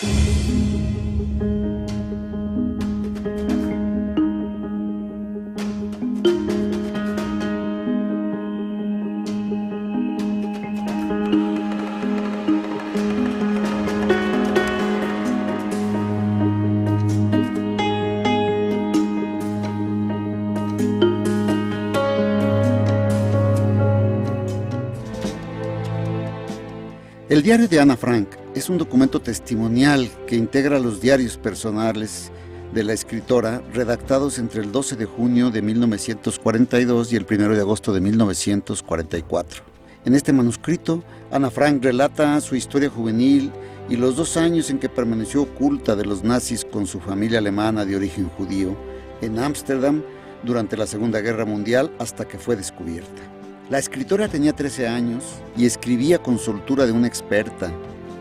El diario de Ana Frank es un documento testimonial que integra los diarios personales de la escritora redactados entre el 12 de junio de 1942 y el 1 de agosto de 1944. En este manuscrito, Ana Frank relata su historia juvenil y los 2 años en que permaneció oculta de los nazis con su familia alemana de origen judío en Ámsterdam durante la Segunda Guerra Mundial hasta que fue descubierta. La escritora tenía 13 años y escribía con soltura de una experta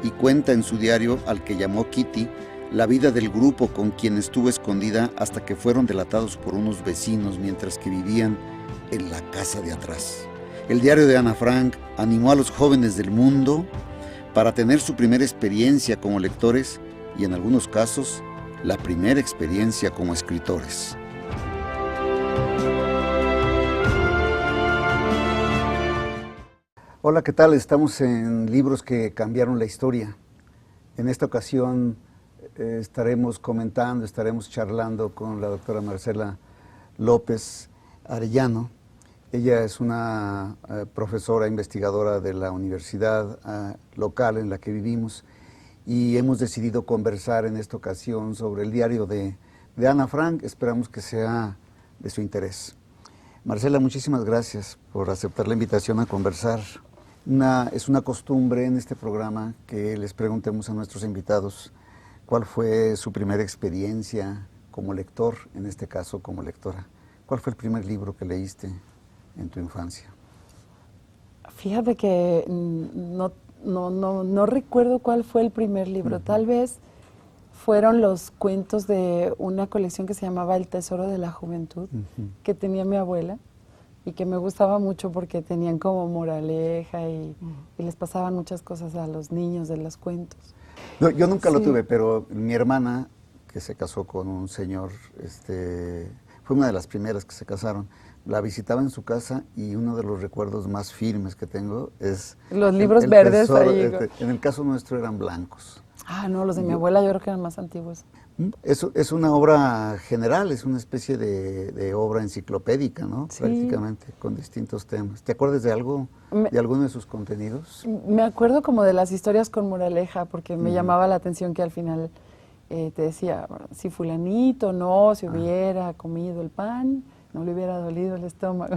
y cuenta en su diario, al que llamó Kitty, la vida del grupo con quien estuvo escondida hasta que fueron delatados por unos vecinos mientras que vivían en la casa de atrás. El diario de Ana Frank animó a los jóvenes del mundo para tener su primera experiencia como lectores y en algunos casos la primera experiencia como escritores. Hola, ¿qué tal? Estamos en Libros que cambiaron la historia. En esta ocasión estaremos charlando con la doctora Marcela López Arellano. Ella es una profesora investigadora de la universidad local en la que vivimos y hemos decidido conversar en esta ocasión sobre el diario de Ana Frank. Esperamos que sea de su interés. Marcela, muchísimas gracias por aceptar la invitación a conversar. Es una costumbre en este programa que les preguntemos a nuestros invitados cuál fue su primera experiencia como lector, en este caso como lectora. ¿Cuál fue el primer libro que leíste en tu infancia? Fíjate que no recuerdo cuál fue el primer libro. Tal vez fueron los cuentos de una colección que se llamaba El Tesoro de la Juventud, que tenía mi abuela y que me gustaba mucho porque tenían como moraleja y les pasaban muchas cosas a los niños de los cuentos. No, yo nunca lo tuve, pero mi hermana, que se casó con un señor, fue una de las primeras que se casaron. La visitaba en su casa y uno de los recuerdos más firmes que tengo es... Los libros verdes tesoro, ahí. En el caso nuestro eran blancos. Ah, no, los de mi abuela yo creo que eran más antiguos. Es una obra general, es una especie de obra enciclopédica, ¿no? Sí. Prácticamente, con distintos temas. ¿Te acuerdas de algo, de alguno de sus contenidos? Me acuerdo como de las historias con moraleja, porque me llamaba la atención que al final te decía, si fulanito no se hubiera comido el pan, no le hubiera dolido el estómago.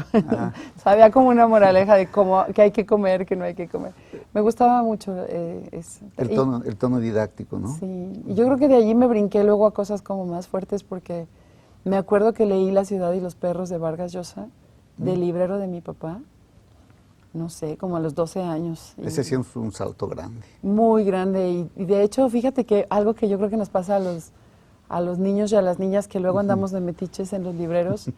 Había como una moraleja de cómo, que hay que comer, que no hay que comer. Me gustaba mucho eso. El tono didáctico, ¿no? Sí, y yo creo que de allí me brinqué luego a cosas como más fuertes, porque me acuerdo que leí La ciudad y los perros de Vargas Llosa, del librero de mi papá, no sé, como a los 12 años. Ese sí es un salto grande. Muy grande, y de hecho, fíjate que algo que yo creo que nos pasa a los niños y a las niñas que luego andamos de metiches en los libreros,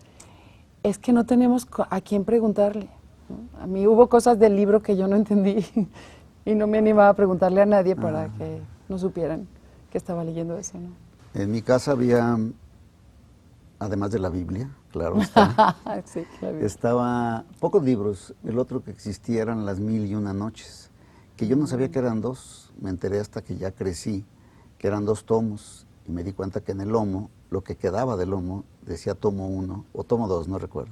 es que no tenemos a quién preguntarle, ¿no? A mí hubo cosas del libro que yo no entendí y no me animaba a preguntarle a nadie para que no supieran que estaba leyendo eso, ¿no? En mi casa había, además de la Biblia, claro está, sí, la Biblia. Estaba pocos libros. El otro que existía eran Las 1001 noches, que yo no sabía que eran 2, me enteré hasta que ya crecí, que eran 2 tomos, y me di cuenta que en el lomo, lo que quedaba del lomo, decía tomo 1 o tomo 2, no recuerdo.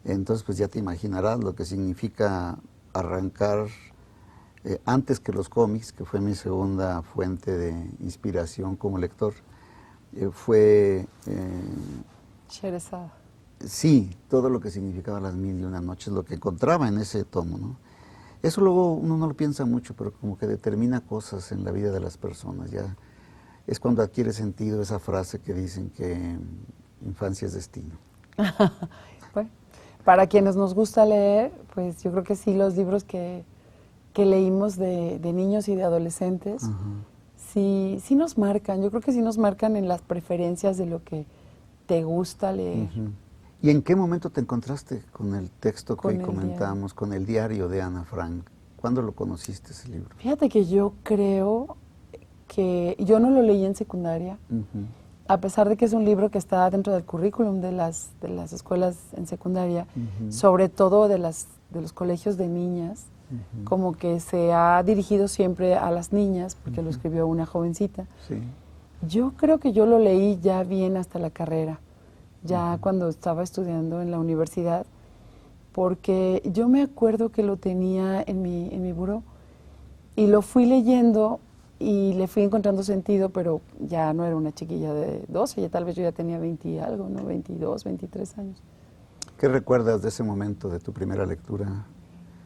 Entonces, pues ya te imaginarás lo que significa arrancar antes que los cómics, que fue mi segunda fuente de inspiración como lector, fue... Sherezada. Sí, todo lo que significaba Las 1001 noches, lo que encontraba en ese tomo, ¿no? Eso luego uno no lo piensa mucho, pero como que determina cosas en la vida de las personas. Ya es cuando adquiere sentido esa frase que dicen que infancia es destino. Bueno, para quienes nos gusta leer, pues yo creo que sí, los libros que leímos de niños y de adolescentes, sí nos marcan. Yo creo que sí nos marcan en las preferencias de lo que te gusta leer. ¿Y en qué momento te encontraste con el texto que comentamos, con el diario de Ana Frank? ¿Cuándo lo conociste ese libro? Fíjate que yo creo que yo no lo leí en secundaria, a pesar de que es un libro que está dentro del currículum de las escuelas en secundaria, sobre todo de los colegios de niñas, como que se ha dirigido siempre a las niñas, porque lo escribió una jovencita. Sí. Yo creo que yo lo leí ya bien hasta la carrera, ya cuando estaba estudiando en la universidad, porque yo me acuerdo que lo tenía en mi buró y lo fui leyendo y le fui encontrando sentido, pero ya no era una chiquilla de 12, ya tal vez yo ya tenía 20 y algo, ¿no? 22, 23 años. ¿Qué recuerdas de ese momento, de tu primera lectura?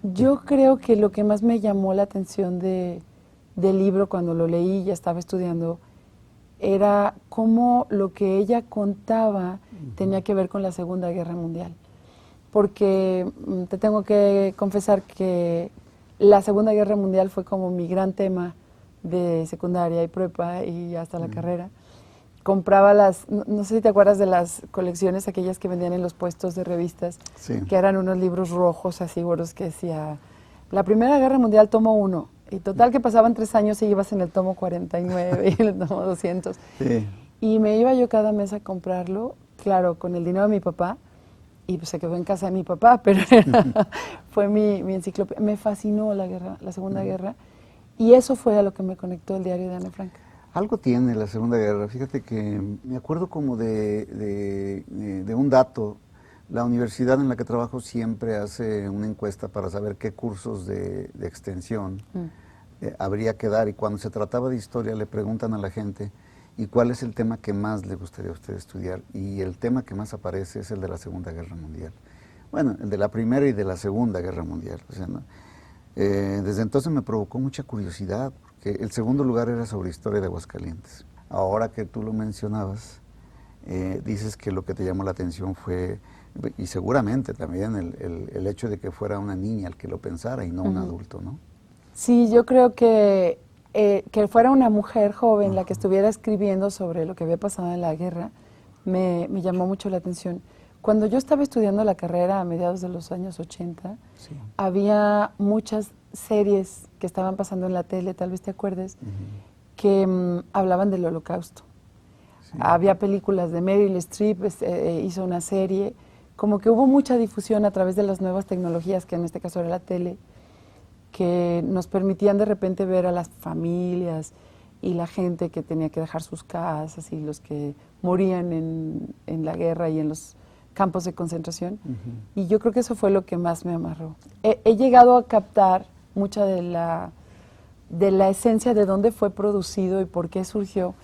Yo creo que lo que más me llamó la atención del libro cuando lo leí, ya estaba estudiando, era cómo lo que ella contaba tenía que ver con la Segunda Guerra Mundial. Porque te tengo que confesar que la Segunda Guerra Mundial fue como mi gran tema de secundaria y prepa y hasta la carrera. Compraba no sé si te acuerdas de las colecciones aquellas que vendían en los puestos de revistas, Sí. que eran unos libros rojos así, gordos, que decía, la Primera Guerra Mundial, tomo 1. Y total que pasaban 3 años y ibas en el tomo 49 y en el tomo 200. Sí. Y me iba yo cada mes a comprarlo, claro, con el dinero de mi papá, y pues se quedó en casa de mi papá, pero fue mi enciclopedia. Me fascinó la Segunda Guerra, y eso fue a lo que me conectó el diario de Ana Frank. Algo tiene la Segunda Guerra. Fíjate que me acuerdo como de un dato. La universidad en la que trabajo siempre hace una encuesta para saber qué cursos de extensión habría que dar, y cuando se trataba de historia le preguntan a la gente ¿y cuál es el tema que más le gustaría a usted estudiar? Y el tema que más aparece es el de la Segunda Guerra Mundial. Bueno, el de la Primera y de la Segunda Guerra Mundial. O sea, ¿no? Desde entonces me provocó mucha curiosidad, porque el segundo lugar era sobre historia de Aguascalientes. Ahora que tú lo mencionabas, dices que lo que te llamó la atención fue, y seguramente también el hecho de que fuera una niña el que lo pensara y no un adulto, ¿no? Sí, yo creo que fuera una mujer joven la que estuviera escribiendo sobre lo que había pasado en la guerra me llamó mucho la atención. Cuando yo estaba estudiando la carrera a mediados de los años 80, Sí. había muchas series que estaban pasando en la tele, tal vez te acuerdes, que hablaban del Holocausto. Sí. Había películas de Meryl Streep, hizo una serie, como que hubo mucha difusión a través de las nuevas tecnologías, que en este caso era la tele, que nos permitían de repente ver a las familias y la gente que tenía que dejar sus casas y los que morían en la guerra y en los campos de concentración. Y yo creo que eso fue lo que más me amarró. He llegado a captar mucha de la esencia de dónde fue producido y por qué surgió,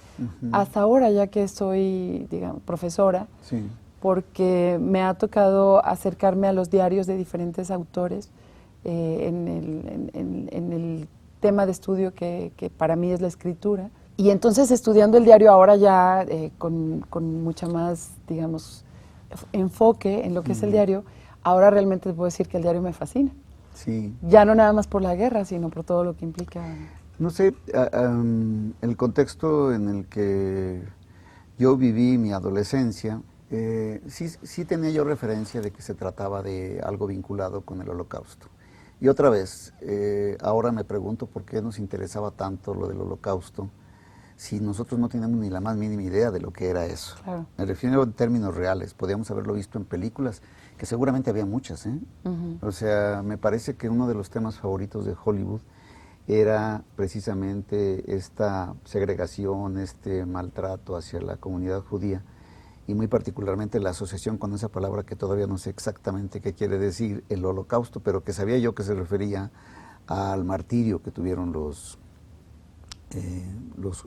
hasta ahora ya que soy, digamos, profesora, Sí. porque me ha tocado acercarme a los diarios de diferentes autores en el tema de estudio que para mí es la escritura. Y entonces estudiando el diario ahora ya con mucha más, digamos, enfoque en lo que es el diario, ahora realmente puedo decir que el diario me fascina. Sí. Ya no nada más por la guerra, sino por todo lo que implica. No sé, el contexto en el que yo viví mi adolescencia, sí tenía yo referencia de que se trataba de algo vinculado con el Holocausto. Y otra vez, ahora me pregunto por qué nos interesaba tanto lo del Holocausto, si nosotros no teníamos ni la más mínima idea de lo que era eso. Claro. Me refiero en términos reales, podíamos haberlo visto en películas, que seguramente había muchas, ¿eh? O sea, me parece que uno de los temas favoritos de Hollywood era precisamente esta segregación, este maltrato hacia la comunidad judía, y muy particularmente la asociación con esa palabra que todavía no sé exactamente qué quiere decir, el Holocausto, pero que sabía yo que se refería al martirio que tuvieron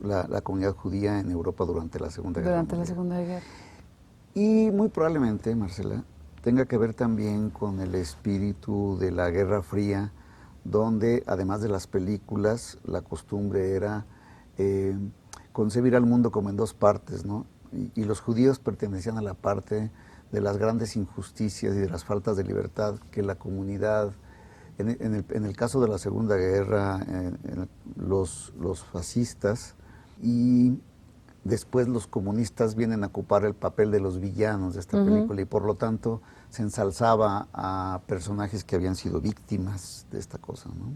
la comunidad judía en Europa durante la Segunda Guerra Mundial. Durante la Segunda Guerra. Y muy probablemente, Marcela, tenga que ver también con el espíritu de la Guerra Fría, donde además de las películas, la costumbre era concebir al mundo como en dos partes, ¿no? Y los judíos pertenecían a la parte de las grandes injusticias y de las faltas de libertad que la comunidad, en el caso de la Segunda Guerra, los fascistas y después los comunistas vienen a ocupar el papel de los villanos de esta película, y por lo tanto se ensalzaba a personajes que habían sido víctimas de esta cosa, ¿no?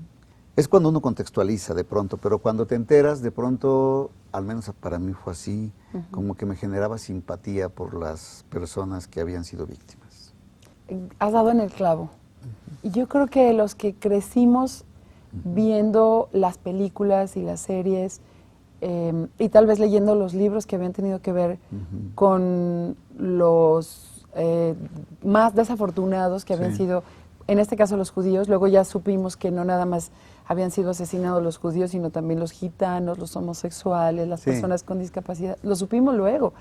Es cuando uno contextualiza de pronto, pero cuando te enteras, de pronto, al menos para mí fue así, como que me generaba simpatía por las personas que habían sido víctimas. Has dado en el clavo. Y yo creo que los que crecimos viendo las películas y las series y tal vez leyendo los libros que habían tenido que ver con los más desafortunados que habían sido, en este caso los judíos, luego ya supimos que no nada más habían sido asesinados los judíos, sino también los gitanos, los homosexuales, las personas con discapacidad, lo supimos luego,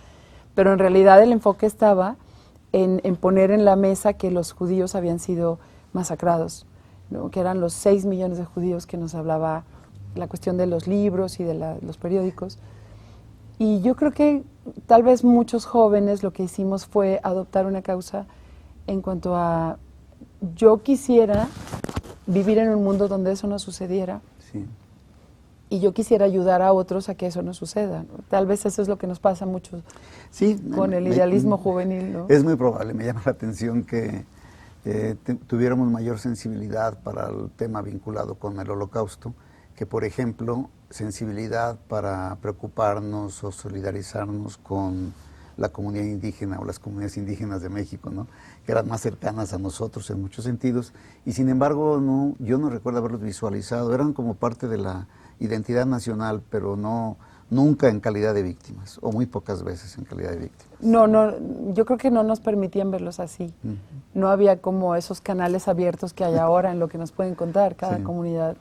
pero en realidad el enfoque estaba en poner en la mesa que los judíos habían sido masacrados, ¿no? Que eran los 6 millones de judíos que nos hablaba la cuestión de los libros y de los periódicos. Y yo creo que tal vez muchos jóvenes lo que hicimos fue adoptar una causa en cuanto a yo quisiera vivir en un mundo donde eso no sucediera. Sí. Y yo quisiera ayudar a otros a que eso no suceda, ¿no? Tal vez eso es lo que nos pasa mucho con el idealismo juvenil, ¿no? Es muy probable, me llama la atención que tuviéramos mayor sensibilidad para el tema vinculado con el Holocausto, que por ejemplo, sensibilidad para preocuparnos o solidarizarnos con la comunidad indígena o las comunidades indígenas de México, ¿no? Que eran más cercanas a nosotros en muchos sentidos, y sin embargo yo no recuerdo haberlos visualizado, eran como parte de la identidad nacional, pero nunca en calidad de víctimas, o muy pocas veces en calidad de víctimas. No, yo creo que no nos permitían verlos así. No había como esos canales abiertos que hay ahora en lo que nos pueden contar cada comunidad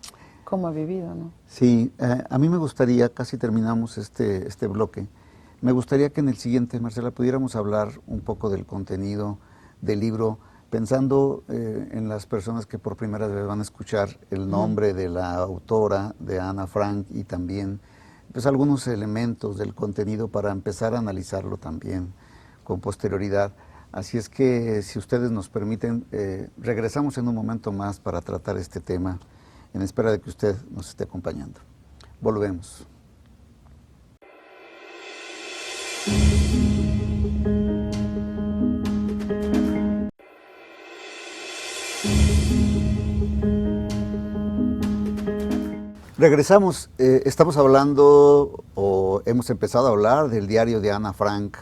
cómo ha vivido, ¿no? Sí, a mí me gustaría, casi terminamos este bloque, me gustaría que en el siguiente, Marcela, pudiéramos hablar un poco del contenido del libro, pensando en las personas que por primera vez van a escuchar el nombre de la autora, de Ana Frank, y también pues algunos elementos del contenido para empezar a analizarlo también con posterioridad. Así es que, si ustedes nos permiten, regresamos en un momento más para tratar este tema, en espera de que usted nos esté acompañando. Volvemos. Regresamos, estamos hablando, o hemos empezado a hablar del diario de Ana Frank.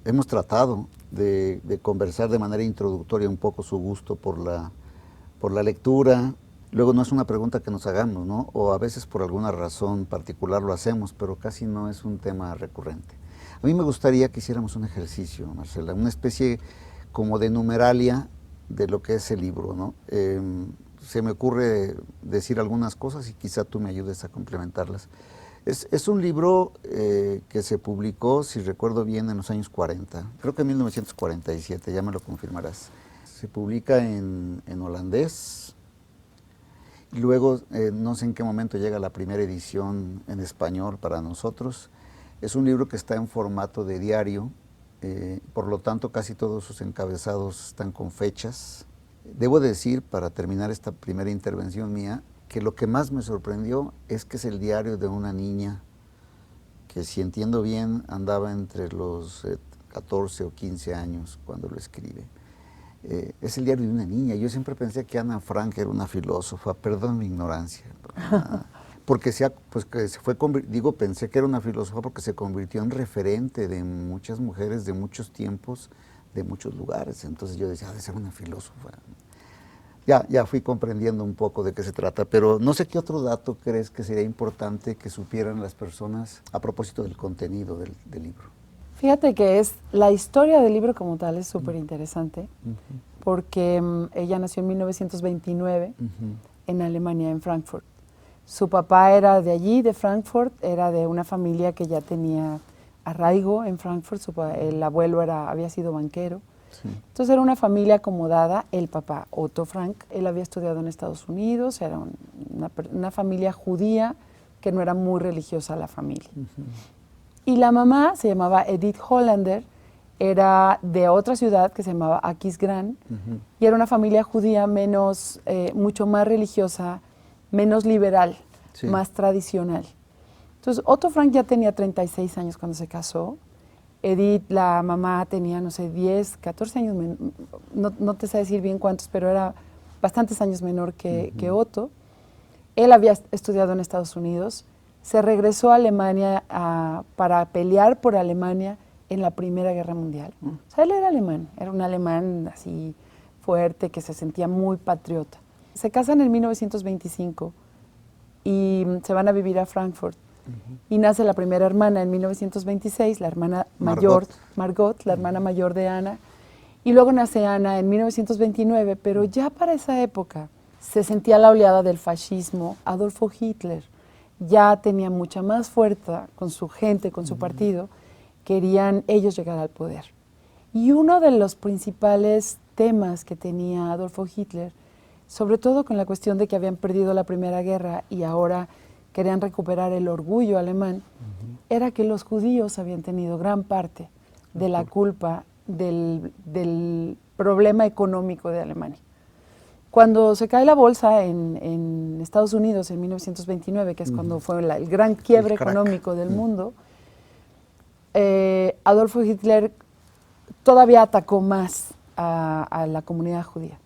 Hemos tratado de conversar de manera introductoria un poco su gusto por la lectura. Luego no es una pregunta que nos hagamos, ¿no? O a veces por alguna razón particular lo hacemos, pero casi no es un tema recurrente. A mí me gustaría que hiciéramos un ejercicio, Marcela, una especie como de numeralia de lo que es el libro, ¿no? Se me ocurre decir algunas cosas y quizá tú me ayudes a complementarlas. Es un libro que se publicó, si recuerdo bien, en los años 40, creo que en 1947, ya me lo confirmarás. Se publica en holandés, y luego no sé en qué momento llega la primera edición en español para nosotros. Es un libro que está en formato de diario, por lo tanto casi todos sus encabezados están con fechas. Debo decir, para terminar esta primera intervención mía, que lo que más me sorprendió es que es el diario de una niña que, si entiendo bien, andaba entre los 14 o 15 años cuando lo escribe. Es el diario de una niña. Yo siempre pensé que Ana Frank era una filósofa, perdón mi ignorancia, porque pensé que era una filósofa porque se convirtió en referente de muchas mujeres de muchos tiempos, de muchos lugares. Entonces yo decía, ha de ser una filósofa. Ya fui comprendiendo un poco de qué se trata, pero no sé qué otro dato crees que sería importante que supieran las personas a propósito del contenido del libro. Fíjate que la historia del libro como tal es súper interesante, porque ella nació en 1929 en Alemania, en Frankfurt. Su papá era de allí, de Frankfurt, era de una familia que ya tenía arraigo en Frankfurt. El abuelo había sido banquero. Sí. Entonces era una familia acomodada. El papá, Otto Frank, él había estudiado en Estados Unidos, era una familia judía que no era muy religiosa la familia. Y la mamá se llamaba Edith Hollander, era de otra ciudad que se llamaba Aquisgrán, y era una familia judía mucho más religiosa, menos liberal, más tradicional. Entonces, Otto Frank ya tenía 36 años cuando se casó. Edith, la mamá, tenía, no sé, 10, 14 años, no te sé decir bien cuántos, pero era bastantes años menor que Otto. Él había estudiado en Estados Unidos, se regresó a Alemania para pelear por Alemania en la Primera Guerra Mundial. O sea, él era alemán, era un alemán así fuerte, que se sentía muy patriota. Se casan en 1925 y se van a vivir a Frankfurt. Y nace la primera hermana en 1926, la hermana mayor, Margot, la hermana mayor de Ana. Y luego nace Ana en 1929, pero ya para esa época se sentía la oleada del fascismo. Adolfo Hitler ya tenía mucha más fuerza con su gente, con su partido. Querían ellos llegar al poder. Y uno de los principales temas que tenía Adolfo Hitler, sobre todo con la cuestión de que habían perdido la Primera Guerra y ahora querían recuperar el orgullo alemán, era que los judíos habían tenido gran parte de la culpa del problema económico de Alemania. Cuando se cae la bolsa en Estados Unidos en 1929, que es cuando fue el gran quiebre económico del mundo, Adolfo Hitler todavía atacó más a la comunidad judía.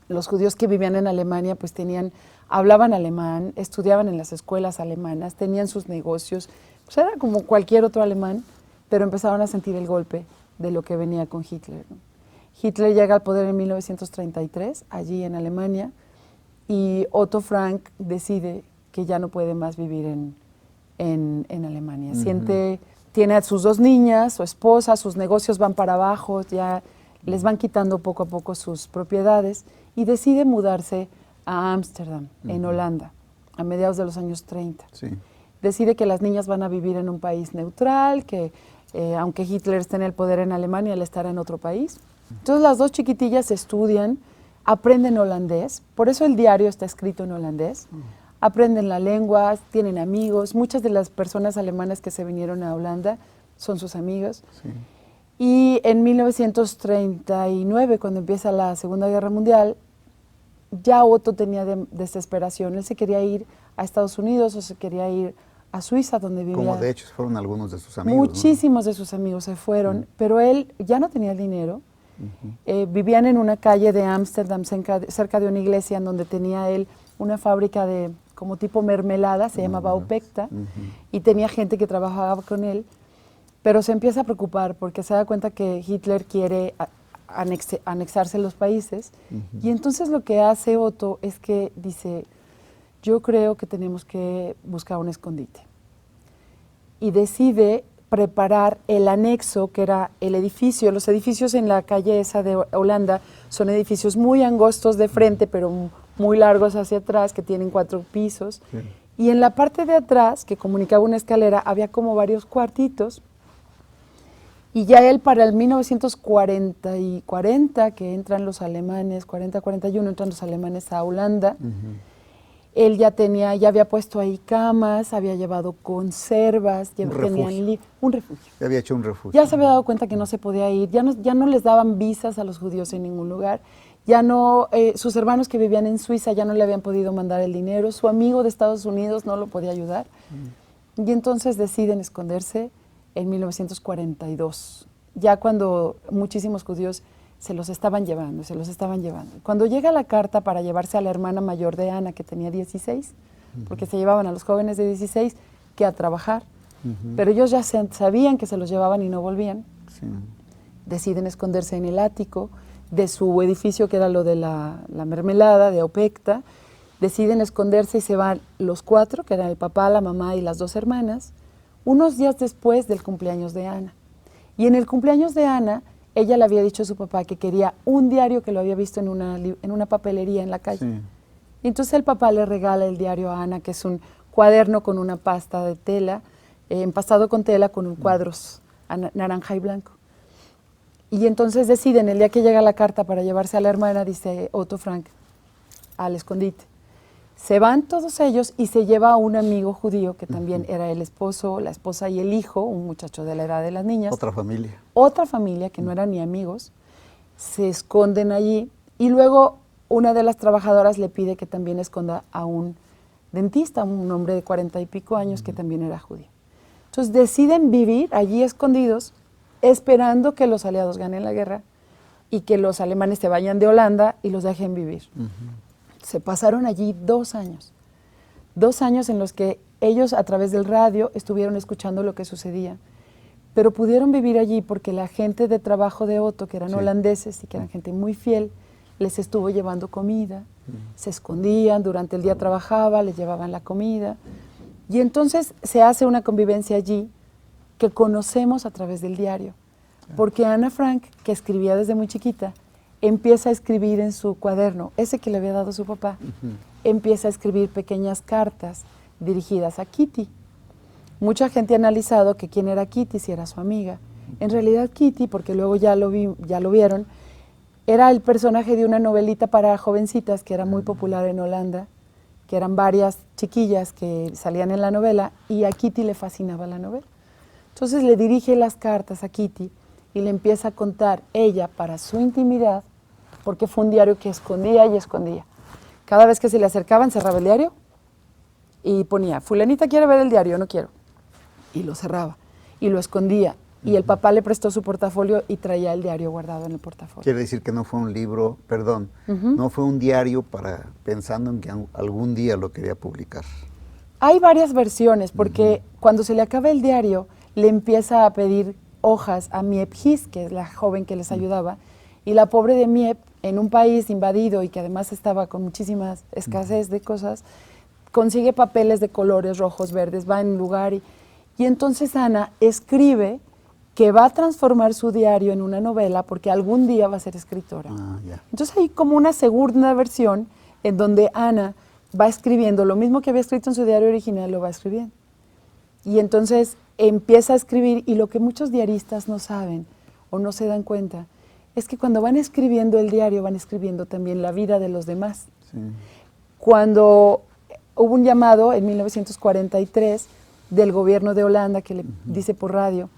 Los judíos que vivían en Alemania pues hablaban alemán, estudiaban en las escuelas alemanas, tenían sus negocios, pues era como cualquier otro alemán, pero empezaron a sentir el golpe de lo que venía con Hitler, ¿no? Hitler llega al poder en 1933, allí en Alemania, y Otto Frank decide que ya no puede más vivir en Alemania. Tiene a sus 2 niñas, su esposa, sus negocios van para abajo, ya les van quitando poco a poco sus propiedades, y decide mudarse a Ámsterdam, en Holanda, a mediados de los años 30. Sí. Decide que las niñas van a vivir en un país neutral, que aunque Hitler esté en el poder en Alemania, él estará en otro país. Entonces las 2 chiquitillas estudian, aprenden holandés, por eso el diario está escrito en holandés, aprenden la lengua, tienen amigos, muchas de las personas alemanas que se vinieron a Holanda son sus amigos. Sí. Y en 1939, cuando empieza la Segunda Guerra Mundial, ya Otto tenía desesperación. Él se quería ir a Estados Unidos o se quería ir a Suiza, donde vivía. Como de hecho fueron algunos de sus amigos. Muchísimos, ¿no?, de sus amigos se fueron, pero él ya no tenía el dinero. Vivían en una calle de Ámsterdam, cerca de una iglesia, en donde tenía él una fábrica de como tipo mermelada, se llamaba Opekta, y tenía gente que trabajaba con él, pero se empieza a preocupar porque se da cuenta que Hitler quiere anexarse los países, y entonces lo que hace Otto es que dice, yo creo que tenemos que buscar un escondite, y decide preparar el anexo, que era el edificio. Los edificios en la calle esa de Holanda son edificios muy angostos de frente, pero muy largos hacia atrás, que tienen 4 pisos. Sí. Y en la parte de atrás, que comunicaba una escalera, había como varios cuartitos. Y ya él para el 1940, que entran los alemanes, 40-41, entran los alemanes a Holanda, él ya había puesto ahí camas, había llevado conservas, un refugio. Ya había hecho un refugio. Ya se había dado cuenta que no se podía ir, ya no les daban visas a los judíos en ningún lugar, sus hermanos que vivían en Suiza ya no le habían podido mandar el dinero, su amigo de Estados Unidos no lo podía ayudar, y entonces deciden esconderse en 1942, ya cuando muchísimos judíos se los estaban llevando. Cuando llega la carta para llevarse a la hermana mayor de Ana, que tenía 16, porque se llevaban a los jóvenes de 16 que a trabajar, pero ellos ya sabían que se los llevaban y no volvían. Sí. Deciden esconderse en el ático de su edificio, que era lo de la mermelada, de Opekta. Deciden esconderse y se van los 4, que eran el papá, la mamá y las 2 hermanas, unos días después del cumpleaños de Ana. Y en el cumpleaños de Ana, ella le había dicho a su papá que quería un diario que lo había visto en una papelería en la calle. Sí. Y entonces el papá le regala el diario a Ana, que es un cuaderno con una pasta de tela, empastado con tela con cuadros naranja y blanco. Y entonces deciden, el día que llega la carta para llevarse a la hermana, dice Otto Frank, al escondite. Se van todos ellos y se lleva a un amigo judío que también era el esposo, la esposa y el hijo, un muchacho de la edad de las niñas. Otra familia. Otra familia que no eran ni amigos, se esconden allí y luego una de las trabajadoras le pide que también esconda a un dentista, un hombre de 40 y pico años que también era judío. Entonces deciden vivir allí escondidos, esperando que los aliados ganen la guerra y que los alemanes se vayan de Holanda y los dejen vivir. Se pasaron allí 2 años. 2 años en los que ellos a través del radio estuvieron escuchando lo que sucedía, pero pudieron vivir allí porque la gente de trabajo de Otto, que eran holandeses y que eran gente muy fiel, les estuvo llevando comida, se escondían, durante el día trabajaba, les llevaban la comida, y entonces se hace una convivencia allí que conocemos a través del diario, porque Ana Frank, que escribía desde muy chiquita, empieza a escribir en su cuaderno, ese que le había dado su papá, empieza a escribir pequeñas cartas dirigidas a Kitty. Mucha gente ha analizado que quién era Kitty, si era su amiga. En realidad Kitty, porque luego ya lo vieron, era el personaje de una novelita para jovencitas que era muy popular en Holanda, que eran varias chiquillas que salían en la novela y a Kitty le fascinaba la novela. Entonces le dirige las cartas a Kitty y le empieza a contar ella para su intimidad, porque fue un diario que escondía y escondía. Cada vez que se le acercaban cerraba el diario y ponía, fulanita quiere ver el diario, no quiero. Y lo cerraba y lo escondía. Y el papá le prestó su portafolio y traía el diario guardado en el portafolio. Quiere decir que no fue un libro, perdón, no fue un diario pensando en que algún día lo quería publicar. Hay varias versiones, porque cuando se le acaba el diario, le empieza a pedir hojas a Miep His, que es la joven que les ayudaba, y la pobre de Miep, en un país invadido y que además estaba con muchísima escasez de cosas, consigue papeles de colores rojos, verdes, va en un lugar y entonces Ana escribe que va a transformar su diario en una novela porque algún día va a ser escritora. Entonces hay como una segunda versión en donde Ana va escribiendo lo mismo que había escrito en su diario original, lo va escribiendo. Y entonces empieza a escribir y lo que muchos diaristas no saben o no se dan cuenta es que cuando van escribiendo el diario van escribiendo también la vida de los demás. Sí. Cuando hubo un llamado en 1943 del gobierno de Holanda que le dice por radio,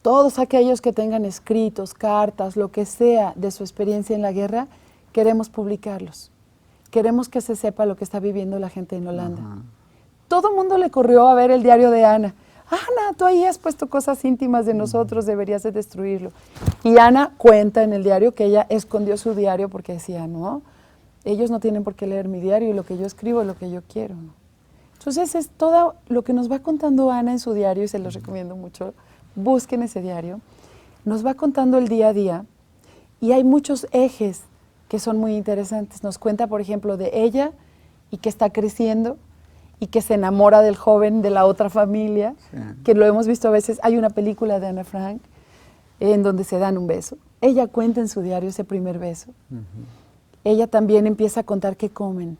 todos aquellos que tengan escritos, cartas, lo que sea de su experiencia en la guerra, queremos publicarlos. Queremos que se sepa lo que está viviendo la gente en Holanda. Todo el mundo le corrió a ver el diario de Ana. Ana, tú ahí has puesto cosas íntimas de nosotros, deberías de destruirlo. Y Ana cuenta en el diario que ella escondió su diario porque decía, no, ellos no tienen por qué leer mi diario y lo que yo escribo es lo que yo quiero, ¿no? Entonces es todo lo que nos va contando Ana en su diario y se los recomiendo mucho. Busquen ese diario. Nos va contando el día a día y hay muchos ejes que son muy interesantes. Nos cuenta, por ejemplo, de ella y que está creciendo y que se enamora del joven de la otra familia, que lo hemos visto a veces. Hay una película de Ana Frank en donde se dan un beso. Ella cuenta en su diario ese primer beso. Ella también empieza a contar qué comen,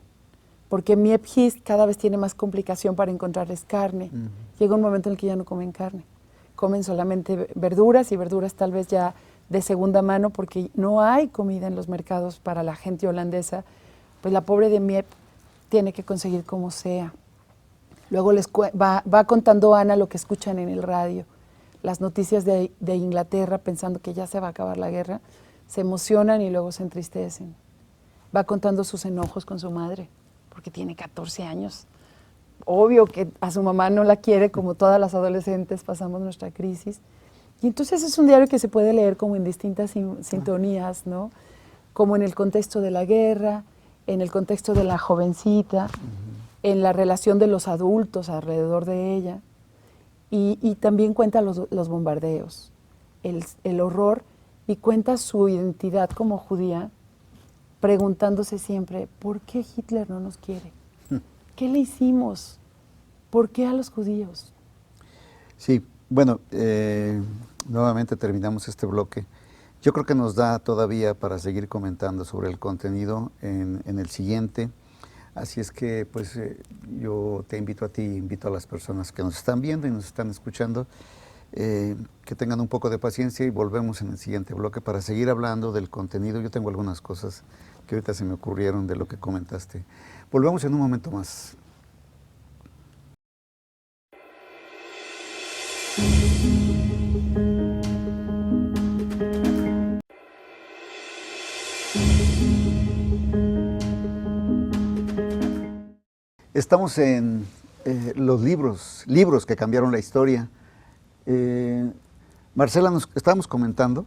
porque Miep His cada vez tiene más complicación para encontrarles carne. Llega un momento en el que ya no comen carne. Comen solamente verduras y verduras tal vez ya de segunda mano porque no hay comida en los mercados para la gente holandesa. Pues la pobre de Miep tiene que conseguir como sea. Luego va contando Ana lo que escuchan en el radio, las noticias de Inglaterra pensando que ya se va a acabar la guerra, se emocionan y luego se entristecen. Va contando sus enojos con su madre porque tiene 14 años. Obvio que a su mamá no la quiere, como todas las adolescentes pasamos nuestra crisis. Y entonces es un diario que se puede leer como en distintas sintonías, ¿no? Como en el contexto de la guerra, en el contexto de la jovencita, en la relación de los adultos alrededor de ella. Y también cuenta los bombardeos, el horror, y cuenta su identidad como judía, preguntándose siempre, ¿por qué Hitler no nos quiere? ¿Qué le hicimos? ¿Por qué a los judíos? Sí, bueno, nuevamente terminamos este bloque. Yo creo que nos da todavía para seguir comentando sobre el contenido en el siguiente. Así es que pues yo te invito a ti, invito a las personas que nos están viendo y nos están escuchando, que tengan un poco de paciencia y volvemos en el siguiente bloque para seguir hablando del contenido. Yo tengo algunas cosas que ahorita se me ocurrieron de lo que comentaste. Volvemos en un momento más. Estamos en los libros que cambiaron la historia. Marcela, estábamos comentando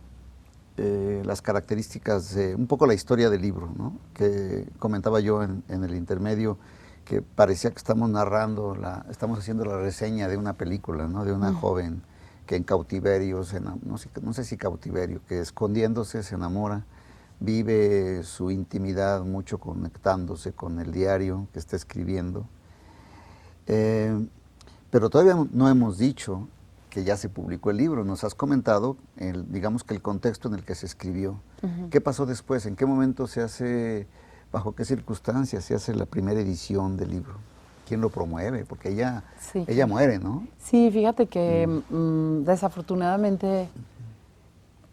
las características, un poco la historia del libro, ¿no? Que comentaba yo en el intermedio, que parecía que estamos narrando, estamos haciendo la reseña de una película, ¿no? De una joven que en cautiverio, no sé si cautiverio, que escondiéndose se enamora, vive su intimidad mucho conectándose con el diario que está escribiendo. Pero todavía no hemos dicho que ya se publicó el libro. Nos has comentado, digamos que el contexto en el que se escribió. ¿Qué pasó después? ¿En qué momento se hace, bajo qué circunstancias se hace la primera edición del libro? ¿Quién lo promueve? Porque ella muere, ¿no? Sí, fíjate que desafortunadamente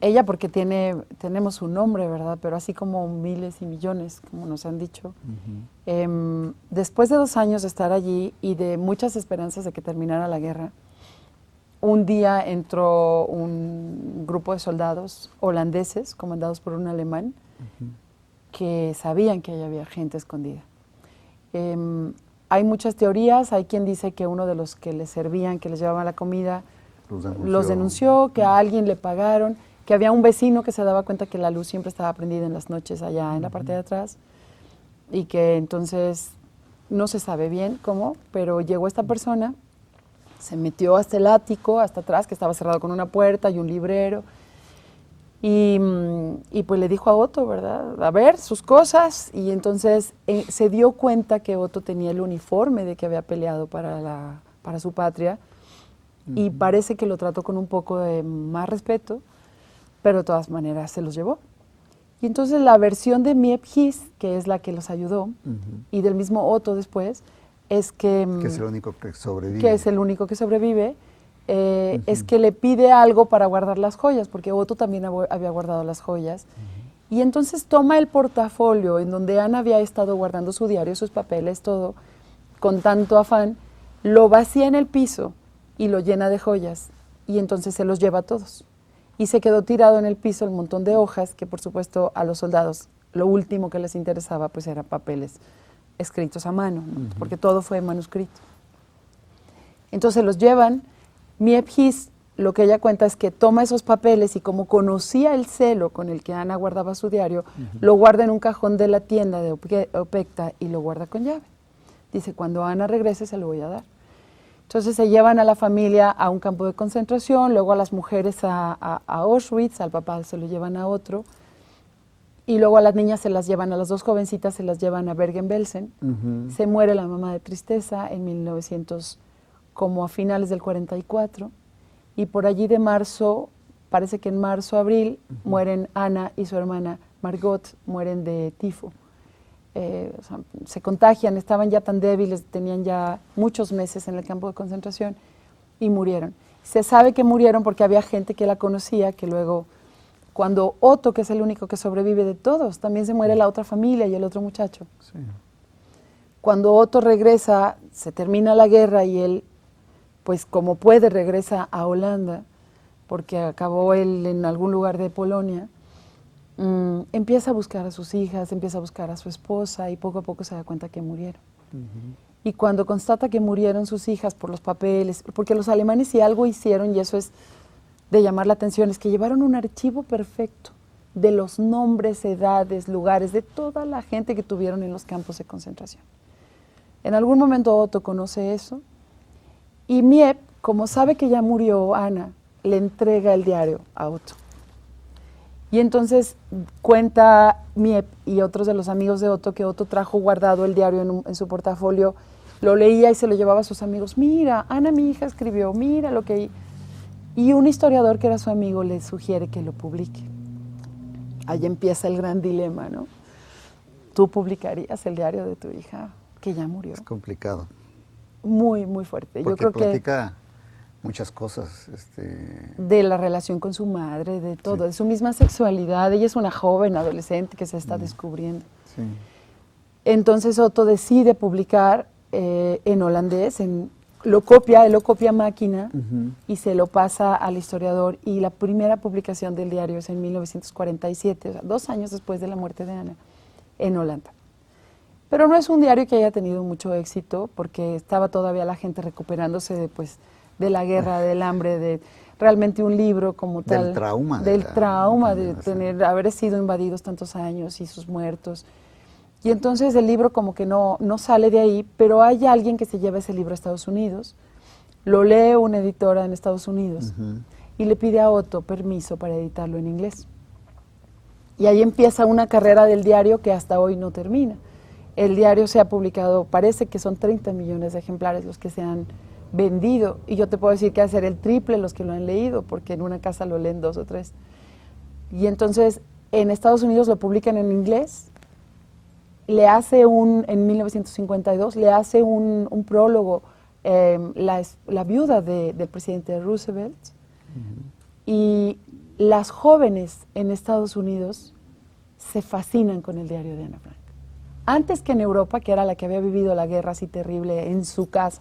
ella, porque tenemos su nombre, ¿verdad? Pero así como miles y millones, como nos han dicho. Después de 2 años de estar allí y de muchas esperanzas de que terminara la guerra, un día entró un grupo de soldados holandeses, comandados por un alemán, que sabían que ahí había gente escondida. Hay muchas teorías, hay quien dice que uno de los que les servían, que les llevaban la comida, los denunció, que a alguien le pagaron, que había un vecino que se daba cuenta que la luz siempre estaba prendida en las noches allá en la parte de atrás, y que entonces no se sabe bien cómo, pero llegó esta persona, se metió hasta el ático, hasta atrás, que estaba cerrado con una puerta y un librero, y pues le dijo a Otto, ¿verdad? A ver, sus cosas, y entonces se dio cuenta que Otto tenía el uniforme de que había peleado para su patria, y parece que lo trató con un poco de más respeto, pero de todas maneras se los llevó. Y entonces la versión de Miep His, que es la que los ayudó, y del mismo Otto después, es que es el único que sobrevive. Es que le pide algo para guardar las joyas, porque Otto también había guardado las joyas. Y entonces toma el portafolio en donde Ana había estado guardando su diario, sus papeles, todo, con tanto afán, lo vacía en el piso y lo llena de joyas. Y entonces se los lleva a todos. Y se quedó tirado en el piso el montón de hojas que, por supuesto, a los soldados lo último que les interesaba pues eran papeles escritos a mano, ¿no? Porque todo fue manuscrito. Entonces los llevan. Miep His, lo que ella cuenta es que toma esos papeles y como conocía el celo con el que Ana guardaba su diario, lo guarda en un cajón de la tienda de Opekta y lo guarda con llave. Dice, cuando Ana regrese se lo voy a dar. Entonces se llevan a la familia a un campo de concentración, luego a las mujeres a Auschwitz, al papá se lo llevan a otro, y luego a las niñas se las llevan, a las 2 jovencitas se las llevan a Bergen-Belsen. Se muere la mamá de tristeza en 1900, como a finales del 44, y por allí de marzo, parece que en marzo, abril, mueren Ana y su hermana Margot, mueren de tifo. O sea, se contagian, estaban ya tan débiles, tenían ya muchos meses en el campo de concentración y murieron. Se sabe que murieron porque había gente que la conocía, que luego, cuando Otto, que es el único que sobrevive de todos, también se muere la otra familia y el otro muchacho. Sí. Cuando Otto regresa, se termina la guerra y él, pues como puede, regresa a Holanda, porque acabó él en algún lugar de Polonia. Empieza a buscar a sus hijas, empieza a buscar a su esposa y poco a poco se da cuenta que murieron. Y cuando constata que murieron sus hijas por los papeles, porque los alemanes si algo hicieron, y eso es de llamar la atención, es que llevaron un archivo perfecto de los nombres, edades, lugares, de toda la gente que tuvieron en los campos de concentración. En algún momento Otto conoce eso y Miep, como sabe que ya murió Ana, le entrega el diario a Otto. Y entonces cuenta Miep y otros de los amigos de Otto que Otto trajo guardado el diario en su portafolio, lo leía y se lo llevaba a sus amigos. Mira, Ana, mi hija, escribió, mira lo que... Y un historiador que era su amigo le sugiere que lo publique. Ahí empieza el gran dilema, ¿no? ¿Tú publicarías el diario de tu hija que ya murió? Es complicado. Muy, muy fuerte. Porque yo creo platica muchas cosas. De la relación con su madre, de todo, sí, de su misma sexualidad. Ella es una joven adolescente que se está descubriendo. Sí. Entonces Otto decide publicar en holandés, él lo copia a máquina y se lo pasa al historiador. Y la primera publicación del diario es en 1947, o sea, 2 años después de la muerte de Ana, en Holanda. Pero no es un diario que haya tenido mucho éxito, porque estaba todavía la gente recuperándose de la guerra, del hambre, de realmente un libro como tal. Del trauma. Del trauma de haber sido invadidos tantos años y sus muertos. Y entonces el libro como que no sale de ahí, pero hay alguien que se lleva ese libro a Estados Unidos, lo lee una editora en Estados Unidos y le pide a Otto permiso para editarlo en inglés. Y ahí empieza una carrera del diario que hasta hoy no termina. El diario se ha publicado, parece que son 30 millones de ejemplares los que se han vendido, y yo te puedo decir que va a ser el triple los que lo han leído, porque en una casa lo leen 2 o 3. Y entonces en Estados Unidos lo publican en inglés, en 1952, le hace un prólogo la viuda del presidente Roosevelt, y las jóvenes en Estados Unidos se fascinan con el diario de Ana Frank. Antes que en Europa, que era la que había vivido la guerra así terrible en su casa,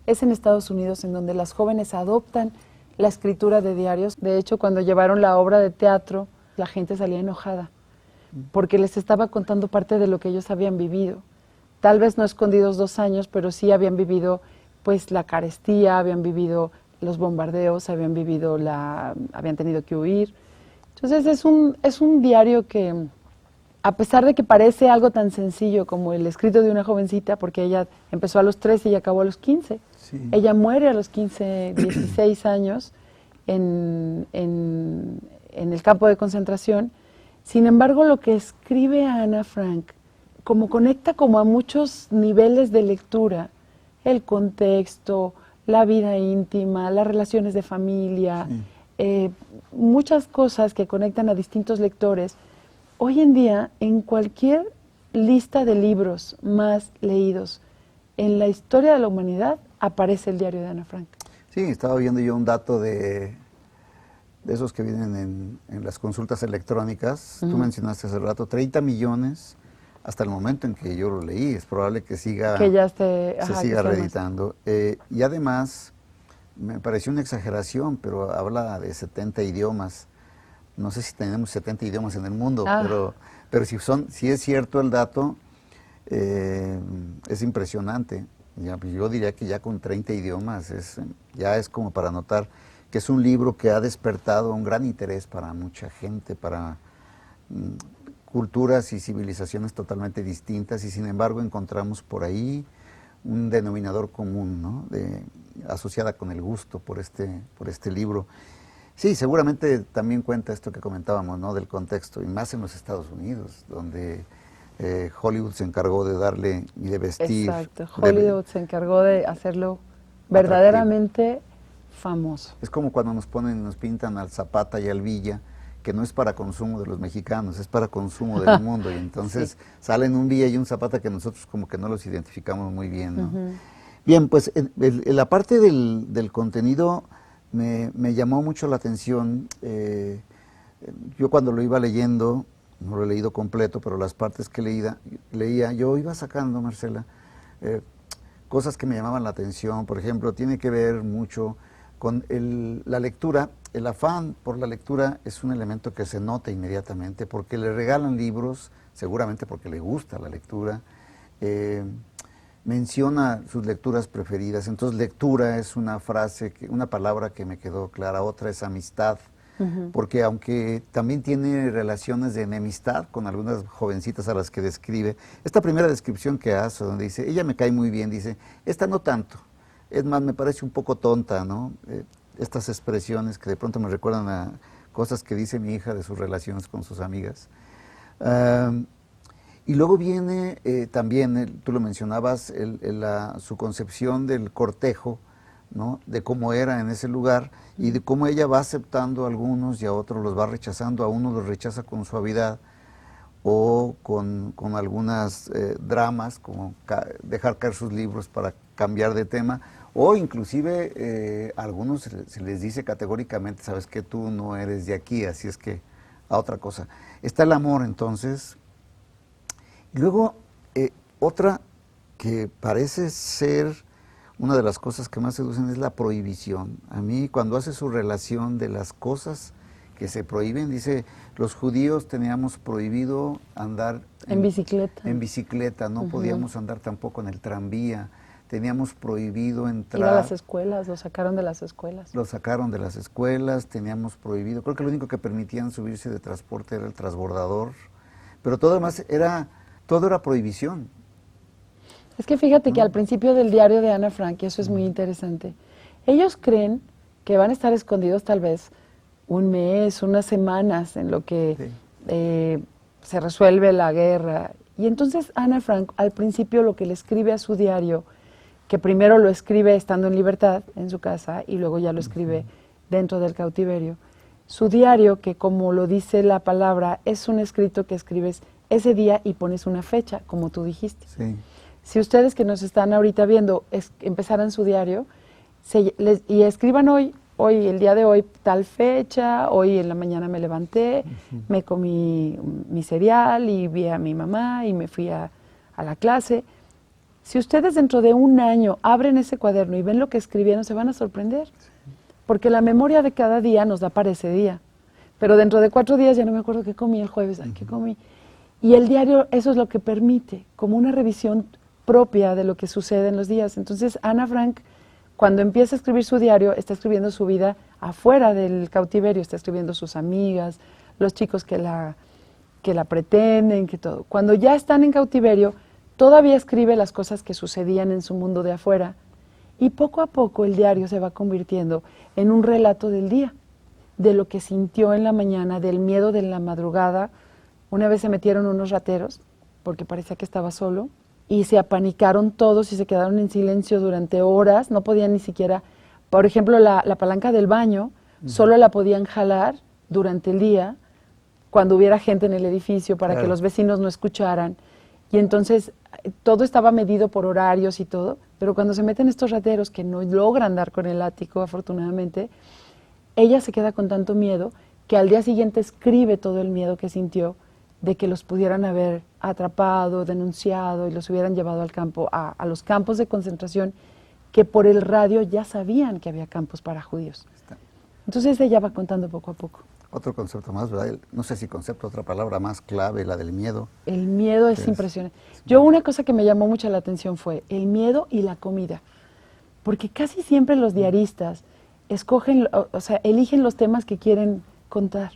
es en Estados Unidos en donde las jóvenes adoptan la escritura de diarios. De hecho, cuando llevaron la obra de teatro, la gente salía enojada, porque les estaba contando parte de lo que ellos habían vivido. Tal vez no escondidos 2 años, pero sí habían vivido pues la carestía, habían vivido los bombardeos, habían tenido que huir. Entonces es un diario que, a pesar de que parece algo tan sencillo como el escrito de una jovencita, porque ella empezó a los 13 y acabó a los 15. Sí. Ella muere a los 15, 16 años en el campo de concentración. Sin embargo, lo que escribe Ana Frank, como conecta como a muchos niveles de lectura, el contexto, la vida íntima, las relaciones de familia, muchas cosas que conectan a distintos lectores. Hoy en día, en cualquier lista de libros más leídos en la historia de la humanidad, aparece el diario de Ana Frank. Sí, estaba viendo yo un dato de esos que vienen en las consultas electrónicas. Tú mencionaste hace rato, 30 millones hasta el momento en que yo lo leí. Es probable que se siga reeditando. Y además, me pareció una exageración, pero habla de 70 idiomas. No sé si tenemos 70 idiomas en el mundo, pero si es cierto el dato, es impresionante. Yo diría que ya con 30 idiomas ya es como para notar que es un libro que ha despertado un gran interés para mucha gente, para culturas y civilizaciones totalmente distintas, y sin embargo encontramos por ahí un denominador común, ¿no? Asociada con el gusto por este libro. Sí, seguramente también cuenta esto que comentábamos, ¿no? Del contexto, y más en los Estados Unidos, donde Hollywood se encargó de darle y de vestir. Exacto, Hollywood se encargó de hacerlo verdaderamente famoso. Es como cuando nos pintan al Zapata y al Villa, que no es para consumo de los mexicanos, es para consumo del mundo, y entonces salen un Villa y un Zapata que nosotros como que no los identificamos muy bien, ¿no? Bien, pues en la parte del contenido me llamó mucho la atención. Yo cuando lo iba leyendo, no lo he leído completo, pero las partes que leía, yo iba sacando, Marcela, cosas que me llamaban la atención. Por ejemplo, tiene que ver mucho con la lectura. El afán por la lectura es un elemento que se nota inmediatamente, porque le regalan libros, seguramente porque le gusta la lectura. Menciona sus lecturas preferidas. Entonces, lectura es una palabra que me quedó clara. Otra es amistad, porque aunque también tiene relaciones de enemistad con algunas jovencitas a las que describe, esta primera descripción que hace, donde dice, ella me cae muy bien, dice, esta no tanto, es más, me parece un poco tonta, ¿no? Estas expresiones que de pronto me recuerdan a cosas que dice mi hija de sus relaciones con sus amigas. Y luego viene también, tú lo mencionabas, su concepción del cortejo, ¿no? De cómo era en ese lugar y de cómo ella va aceptando a algunos y a otros los va rechazando. A uno los rechaza con suavidad o con algunas dramas, como dejar caer sus libros para cambiar de tema, o inclusive a algunos se les dice categóricamente, sabes que tú no eres de aquí, así es que a otra cosa. Está el amor, entonces. Y luego otra que parece ser una de las cosas que más seducen es la prohibición. A mí, cuando hace su relación de las cosas que se prohíben, dice, los judíos teníamos prohibido andar en bicicleta. En bicicleta, no podíamos andar tampoco en el tranvía, teníamos prohibido entrar. Ir a las escuelas, lo sacaron de las escuelas. Lo sacaron de las escuelas, teníamos prohibido, creo que lo único que permitían subirse de transporte era el transbordador, pero todo demás era todo era prohibición. Es que fíjate que al principio del diario de Ana Frank, y eso es muy interesante, ellos creen que van a estar escondidos tal vez un mes, unas semanas en lo que se resuelve la guerra. Y entonces Ana Frank al principio lo que le escribe a su diario, que primero lo escribe estando en libertad en su casa y luego ya lo escribe dentro del cautiverio, su diario, que como lo dice la palabra, es un escrito que escribes ese día y pones una fecha, como tú dijiste. Sí. Si ustedes que nos están ahorita viendo empezaran su diario y escriban hoy, el día de hoy, tal fecha, hoy en la mañana me levanté, me comí mi cereal y vi a mi mamá y me fui a la clase. Si ustedes dentro de un año abren ese cuaderno y ven lo que escribieron, se van a sorprender. Porque la memoria de cada día nos da para ese día. Pero dentro de 4 días ya no me acuerdo qué comí el jueves, qué comí. Y el diario eso es lo que permite, como una revisión propia de lo que sucede en los días. Entonces Ana Frank, cuando empieza a escribir su diario, está escribiendo su vida afuera del cautiverio, está escribiendo sus amigas, los chicos que la pretenden, que todo. Cuando ya están en cautiverio, todavía escribe las cosas que sucedían en su mundo de afuera, y poco a poco el diario se va convirtiendo en un relato del día, de lo que sintió en la mañana, del miedo de la madrugada. Una vez se metieron unos rateros, porque parecía que estaba solo, y se apanicaron todos y se quedaron en silencio durante horas, no podían ni siquiera, por ejemplo, la palanca del baño, solo la podían jalar durante el día, cuando hubiera gente en el edificio, para que los vecinos no escucharan. Y entonces todo estaba medido por horarios y todo, pero cuando se meten estos rateros que no logran dar con el ático, afortunadamente, ella se queda con tanto miedo que al día siguiente escribe todo el miedo que sintió de que los pudieran haber atrapado, denunciado y los hubieran llevado al campo, a los campos de concentración, que por el radio ya sabían que había campos para judíos. Entonces ella va contando poco a poco. Otro concepto más, ¿verdad? No sé si concepto, otra palabra más clave, la del miedo. El miedo es impresionante. Yo una cosa que me llamó mucho la atención fue el miedo y la comida, porque casi siempre los diaristas eligen los temas que quieren contar.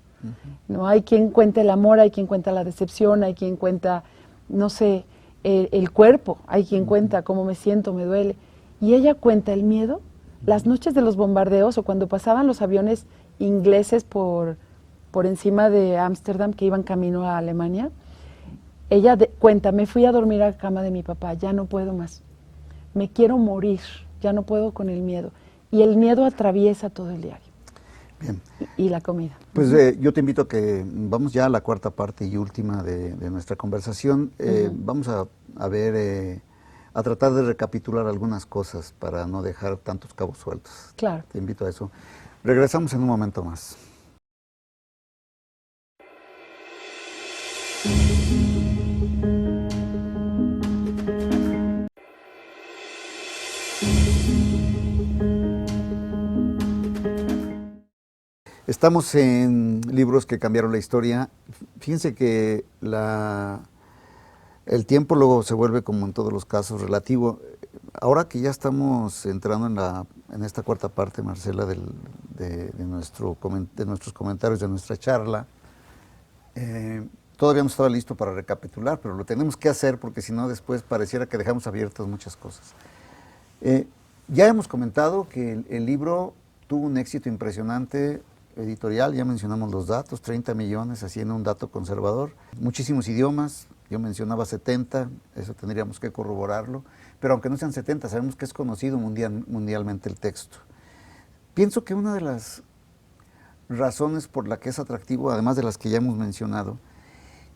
No hay quien cuente el amor, hay quien cuenta la decepción, hay quien cuenta, no sé, el cuerpo, hay quien cuenta cómo me siento, me duele. Y ella cuenta el miedo, las noches de los bombardeos o cuando pasaban los aviones ingleses por encima de Ámsterdam que iban camino a Alemania. Ella cuenta, me fui a dormir a la cama de mi papá, ya no puedo más, me quiero morir, ya no puedo con el miedo. Y el miedo atraviesa todo el diario. Bien. Y la comida. Pues yo te invito a que vamos ya a la cuarta parte y última de nuestra conversación. Vamos a ver, a tratar de recapitular algunas cosas para no dejar tantos cabos sueltos. Claro. Te invito a eso. Regresamos en un momento más. Estamos en libros que cambiaron la historia. Fíjense que el tiempo luego se vuelve, como en todos los casos, relativo. Ahora que ya estamos entrando en esta cuarta parte, Marcela, de nuestros comentarios, de nuestra charla, todavía no estaba listo para recapitular, pero lo tenemos que hacer porque si no después pareciera que dejamos abiertas muchas cosas. Ya hemos comentado que el libro tuvo un éxito impresionante editorial, ya mencionamos los datos, 30 millones, así en un dato conservador, muchísimos idiomas, yo mencionaba 70, eso tendríamos que corroborarlo, pero aunque no sean 70, sabemos que es conocido mundialmente el texto. Pienso que una de las razones por la que es atractivo, además de las que ya hemos mencionado,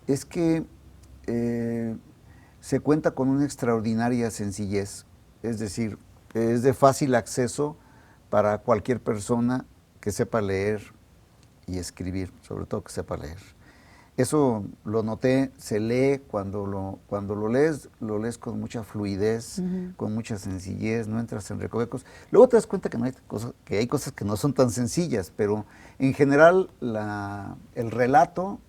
es que se cuenta con una extraordinaria sencillez, es decir, es de fácil acceso para cualquier persona que sepa leer y escribir, sobre todo que sepa leer. Eso lo noté, se lee, cuando lo lees con mucha fluidez, con mucha sencillez, no entras en recovecos. Luego te das cuenta que hay cosas que no son tan sencillas, pero en general el relato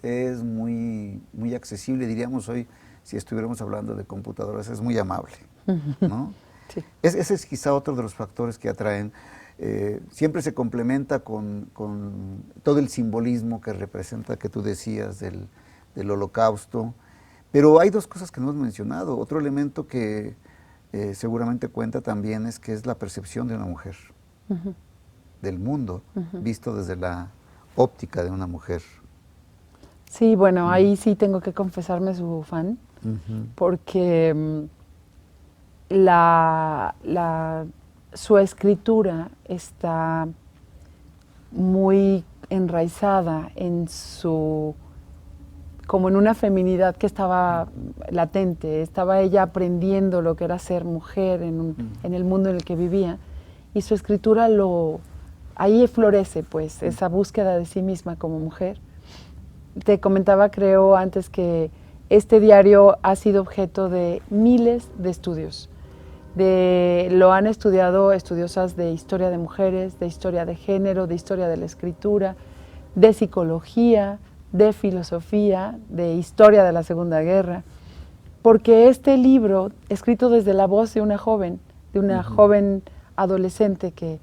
es muy, muy accesible, diríamos hoy, si estuviéramos hablando de computadoras, es muy amable, ¿no? Sí. Ese es quizá otro de los factores que atraen. Siempre se complementa con todo el simbolismo que representa, que tú decías, del holocausto, Pero hay dos cosas que no hemos mencionado. Otro elemento que seguramente cuenta también es que es la percepción de una mujer, del mundo, visto desde la óptica de una mujer. Sí, bueno, ahí sí tengo que confesarme su fan, porque su escritura está muy enraizada en como en una feminidad que estaba latente, estaba ella aprendiendo lo que era ser mujer en el mundo en el que vivía, y su escritura ahí florece, pues, esa búsqueda de sí misma como mujer. Te comentaba, creo, antes que este diario ha sido objeto de miles de estudios. Lo han estudiado estudiosas de historia de mujeres, de historia de género, de historia de la escritura, de psicología, de filosofía, de historia de la Segunda Guerra, porque este libro, escrito desde la voz de una joven adolescente que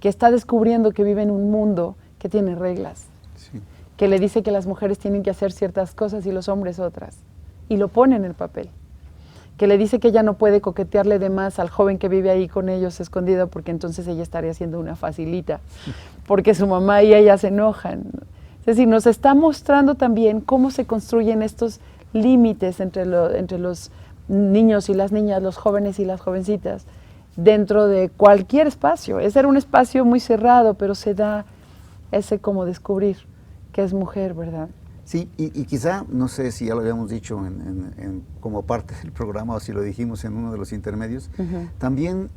está descubriendo que vive en un mundo que tiene reglas, que le dice que las mujeres tienen que hacer ciertas cosas y los hombres otras, y lo pone en el papel, que le dice que ella no puede coquetearle de más al joven que vive ahí con ellos escondido, porque entonces ella estaría haciendo una facilita, porque su mamá y ella se enojan. Es decir, nos está mostrando también cómo se construyen estos límites entre los niños y las niñas, los jóvenes y las jovencitas, dentro de cualquier espacio. Ese era un espacio muy cerrado, pero se da ese como descubrir que es mujer, ¿verdad? Sí, y quizá, no sé si ya lo habíamos dicho como parte del programa o si lo dijimos en uno de los intermedios, también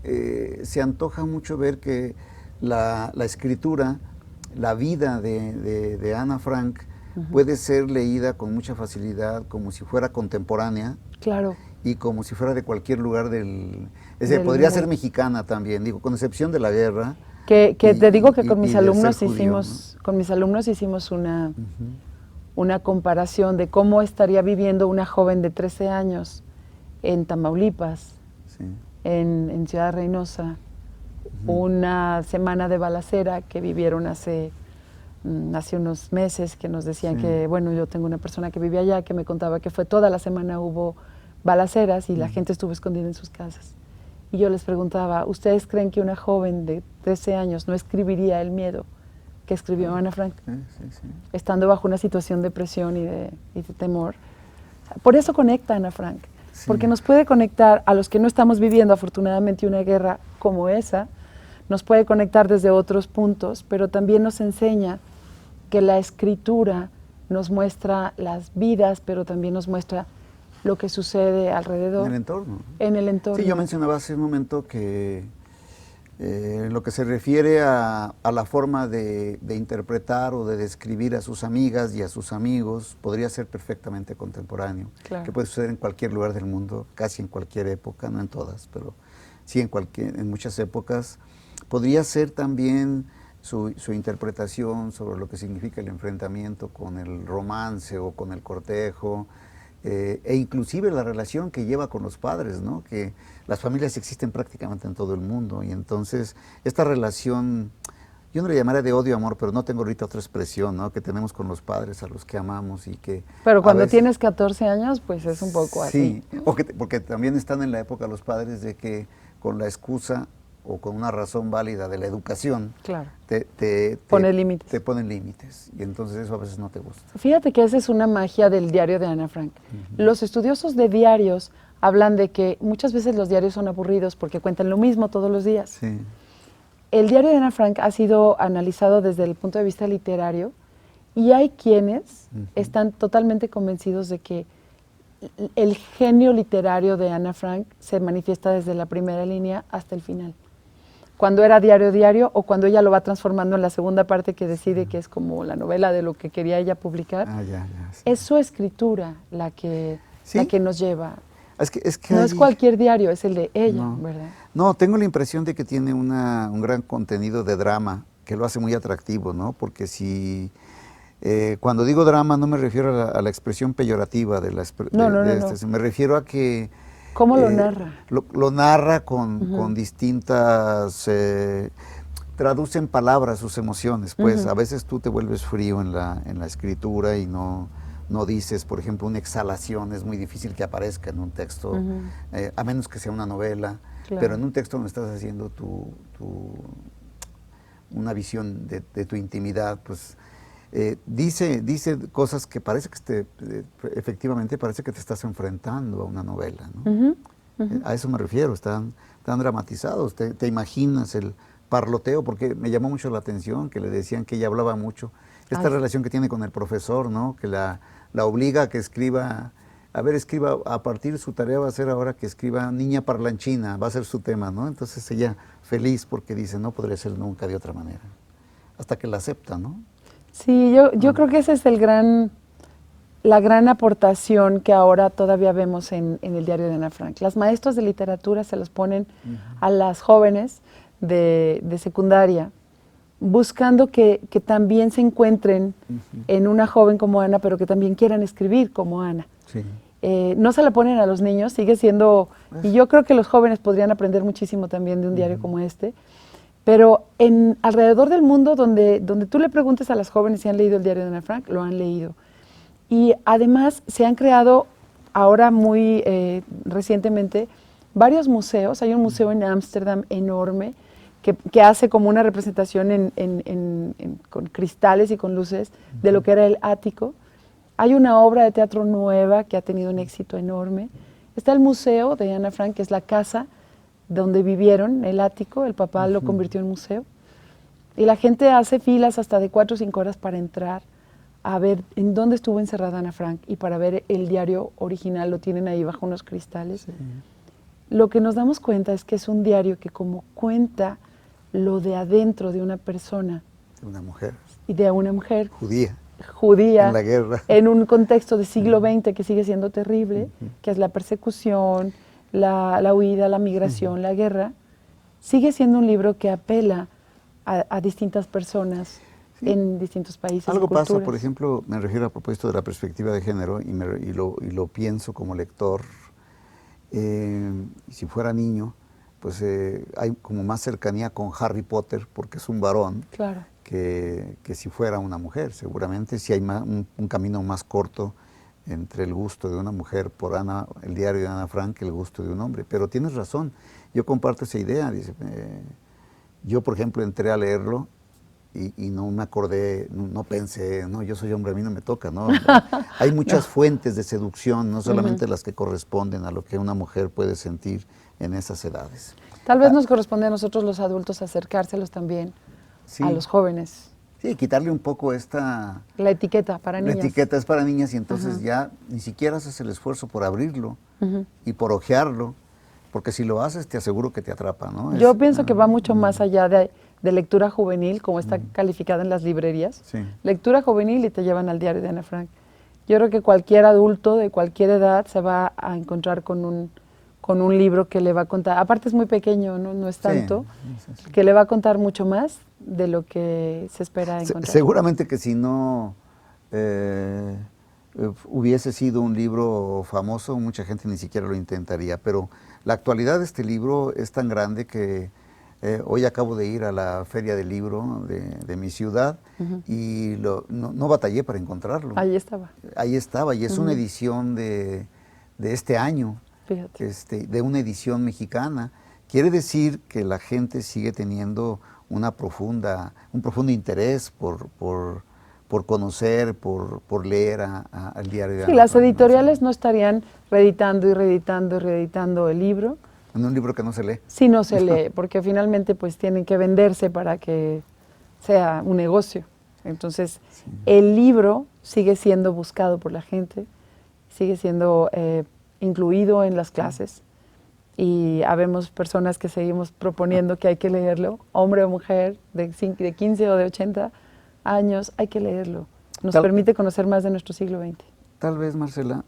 se antoja mucho ver que la escritura, la vida de Ana Frank puede ser leída con mucha facilidad como si fuera contemporánea. Claro. Y como si fuera de cualquier lugar es decir, podría ser mexicana también, digo, con excepción de la guerra. Te digo que con mis alumnos judío, hicimos una comparación de cómo estaría viviendo una joven de 13 años en Tamaulipas, en Ciudad Reynosa, una semana de balacera que vivieron hace unos meses, que nos decían que, bueno, yo tengo una persona que vive allá que me contaba que toda la semana hubo balaceras y la gente estuvo escondida en sus casas. Y yo les preguntaba, ¿ustedes creen que una joven de 13 años no escribiría el miedo que escribió Ana Frank, estando bajo una situación de presión y de temor? Por eso conecta Ana Frank, porque nos puede conectar a los que no estamos viviendo afortunadamente una guerra como esa, nos puede conectar desde otros puntos, pero también nos enseña que la escritura nos muestra las vidas, pero también nos muestra lo que sucede alrededor. En el entorno. En el entorno. Sí, yo mencionaba hace un momento que lo que se refiere a la forma de interpretar o de describir a sus amigas y a sus amigos podría ser perfectamente contemporáneo, que puede suceder en cualquier lugar del mundo, casi en cualquier época, no en todas, pero sí en muchas épocas. Podría ser también su interpretación sobre lo que significa el enfrentamiento con el romance o con el cortejo, e inclusive la relación que lleva con los padres, ¿no? Que las familias existen prácticamente en todo el mundo, y entonces esta relación, yo no le llamaría de odio-amor, pero no tengo ahorita otra expresión, ¿no? Que tenemos con los padres a los que amamos y que... Pero cuando tienes 14 años, pues es un poco así. Sí, porque también están en la época los padres de que con la excusa o con una razón válida de la educación, te ponen límites, y entonces eso a veces no te gusta. Fíjate que esa es una magia del diario de Ana Frank. Los estudiosos de diarios hablan de que muchas veces los diarios son aburridos porque cuentan lo mismo todos los días. Sí. El diario de Ana Frank ha sido analizado desde el punto de vista literario, y hay quienes están totalmente convencidos de que el genio literario de Ana Frank se manifiesta desde la primera línea hasta el final. Cuando era diario, o cuando ella lo va transformando en la segunda parte que decide que es como la novela de lo que quería ella publicar, es su escritura la que nos lleva. No es cualquier diario, es el de ella, ¿verdad? No, tengo la impresión de que tiene un gran contenido de drama, que lo hace muy atractivo, ¿no? Porque cuando digo drama no me refiero a la expresión peyorativa de no. Me refiero a que... ¿Cómo lo narra? Lo narra con distintas... traduce en palabras sus emociones, pues a veces tú te vuelves frío en la escritura y no no dices, por ejemplo, una exhalación es muy difícil que aparezca en un texto, a menos que sea una novela, Claro. pero en un texto donde estás haciendo una visión de tu intimidad, pues dice cosas que parece que efectivamente parece que te estás enfrentando a una novela, ¿no? A eso me refiero, están dramatizados, te imaginas el parloteo, porque me llamó mucho la atención que le decían que ella hablaba mucho, esta relación que tiene con el profesor, ¿no? Que la obliga a que escriba, escriba, a partir de su tarea va a ser ahora que escriba Niña Parlanchina, va a ser su tema, ¿no? Entonces ella feliz porque dice, no podría ser nunca de otra manera, hasta que la acepta, ¿no? Sí, yo creo que ese es la gran aportación que ahora todavía vemos en el diario de Ana Frank. Las maestras de literatura se los ponen a las jóvenes de secundaria, buscando que también se encuentren en una joven como Ana, pero que también quieran escribir como Ana. Sí. No se la ponen a los niños, sigue siendo, y yo creo que los jóvenes podrían aprender muchísimo también de un diario como este, pero alrededor del mundo donde tú le preguntes a las jóvenes si han leído el diario de Ana Frank, lo han leído. Y además se han creado ahora muy recientemente varios museos. Hay un museo en Ámsterdam enorme que hace como una representación con cristales y con luces de lo que era el ático. Hay una obra de teatro nueva que ha tenido un éxito enorme. Está el museo de Ana Frank, que es la casa donde vivieron, el ático. El papá lo convirtió en museo. Y la gente hace filas hasta de 4 o 5 horas para entrar a ver en dónde estuvo encerrada Ana Frank y para ver el diario original, lo tienen ahí bajo unos cristales. Sí. Lo que nos damos cuenta es que es un diario que como cuenta lo de adentro de una persona. De una mujer. Y de una mujer. Judía. En la guerra. En un contexto de siglo XX que sigue siendo terrible, que es la persecución, la huida, la migración, la guerra. Sigue siendo un libro que apela a distintas personas. Sí. En distintos países. Algo pasa, por ejemplo, me refiero a propósito de la perspectiva de género y lo pienso como lector. Si fuera niño, pues hay como más cercanía con Harry Potter porque es un varón, claro, que si fuera una mujer. Seguramente si hay un camino más corto entre el gusto de una mujer por el diario de Ana Frank que el gusto de un hombre. Pero tienes razón, yo comparto esa idea. Dice, yo, por ejemplo, entré a leerlo y no me acordé, no pensé, no, yo soy hombre, a mí no me toca, ¿no? Hay muchas fuentes de seducción, no solamente las que corresponden a lo que una mujer puede sentir en esas edades. Tal vez nos corresponde a nosotros los adultos acercárselos también a los jóvenes. Sí, quitarle un poco la etiqueta para niñas. La etiqueta es para niñas y entonces ya ni siquiera haces el esfuerzo por abrirlo y por hojearlo, porque si lo haces te aseguro que te atrapa, ¿no? Yo pienso que va mucho más allá de lectura juvenil, como está calificada en las librerías. Sí. Lectura juvenil y te llevan al diario de Ana Frank. Yo creo que cualquier adulto de cualquier edad se va a encontrar con un libro que le va a contar, aparte es muy pequeño, no es tanto, sí. Que le va a contar mucho más de lo que se espera encontrar. Seguramente que si no hubiese sido un libro famoso, mucha gente ni siquiera lo intentaría, pero la actualidad de este libro es tan grande que hoy acabo de ir a la feria del libro de mi ciudad y no batallé para encontrarlo. Ahí estaba. Ahí estaba, y es una edición de este año, de una edición mexicana. Quiere decir que la gente sigue teniendo un profundo interés por conocer, por leer al diario de Ana. Sí, las editoriales no estarían reeditando y reeditando y reeditando el libro. En un libro que no se lee. Sí, no se lee, porque finalmente pues tienen que venderse para que sea un negocio. Entonces, sí. El libro sigue siendo buscado por la gente, sigue siendo incluido en las clases y habemos personas que seguimos proponiendo que hay que leerlo, hombre o mujer, de 15 o de 80 años, hay que leerlo. Nos permite conocer más de nuestro siglo XX. Tal vez, Marcela,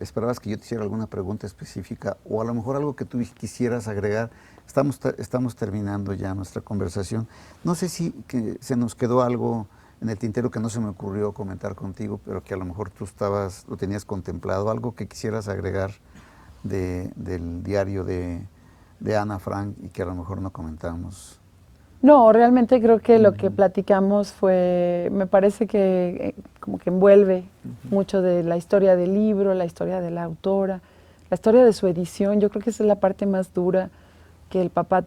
esperabas que yo te hiciera alguna pregunta específica o a lo mejor algo que tú quisieras agregar. Estamos terminando ya nuestra conversación. No sé si se nos quedó algo en el tintero que no se me ocurrió comentar contigo, pero que a lo mejor tú lo tenías contemplado, algo que quisieras agregar del diario de Ana Frank y que a lo mejor no comentamos. No, realmente creo que lo que platicamos fue, me parece que como que envuelve mucho de la historia del libro, la historia de la autora, la historia de su edición. Yo creo que esa es la parte más dura que el papá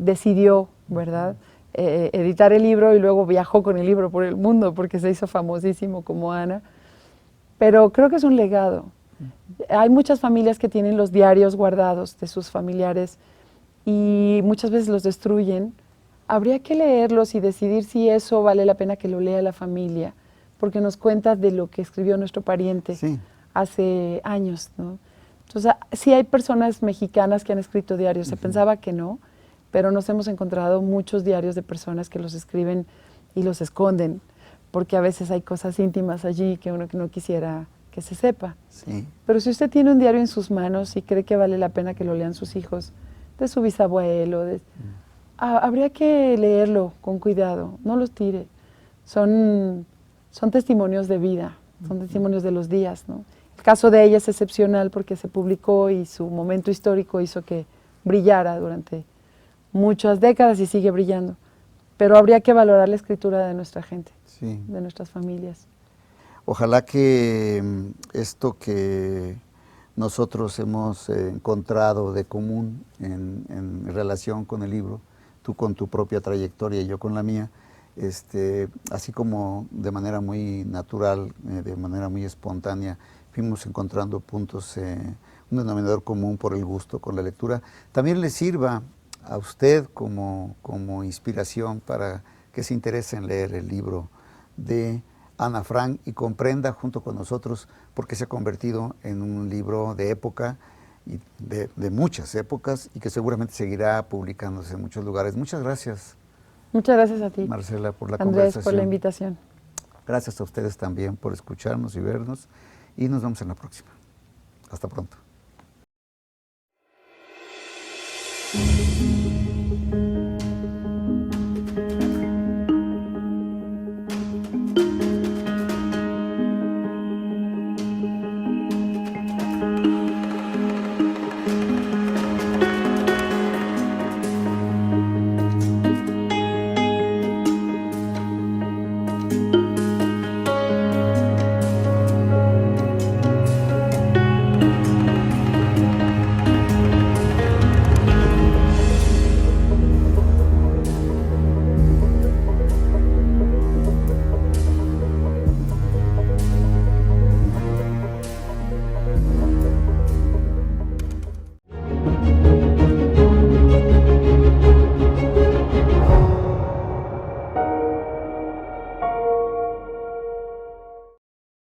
decidió, ¿verdad? Editar el libro y luego viajó con el libro por el mundo porque se hizo famosísimo como Ana. Pero creo que es un legado. Hay muchas familias que tienen los diarios guardados de sus familiares y muchas veces los destruyen. Habría que leerlos y decidir si eso vale la pena que lo lea la familia, porque nos cuenta de lo que escribió nuestro pariente Sí. hace años, ¿no? Entonces, sí hay personas mexicanas que han escrito diarios, se pensaba que no, pero nos hemos encontrado muchos diarios de personas que los escriben y los esconden, porque a veces hay cosas íntimas allí que uno no quisiera que se sepa. Sí. Pero si usted tiene un diario en sus manos y cree que vale la pena que lo lean sus hijos, de su bisabuelo, habría que leerlo con cuidado, no los tire. Son testimonios de vida, son testimonios de los días, ¿no? El caso de ella es excepcional porque se publicó y su momento histórico hizo que brillara durante muchas décadas y sigue brillando. Pero habría que valorar la escritura de nuestra gente, Sí. de nuestras familias. Ojalá que esto que nosotros hemos encontrado de común en relación con el libro, tú con tu propia trayectoria y yo con la mía, así como de manera muy natural, de manera muy espontánea, fuimos encontrando puntos, un denominador común por el gusto con la lectura, también le sirva a usted como inspiración para que se interese en leer el libro de Ana Frank y comprenda junto con nosotros por qué se ha convertido en un libro de época, y de muchas épocas, y que seguramente seguirá publicándose en muchos lugares. Muchas gracias, Muchas gracias a ti, Marcela, por la Andrés, conversación. por la invitación. Gracias a ustedes también por escucharnos y vernos, y nos vemos en la próxima. Hasta pronto.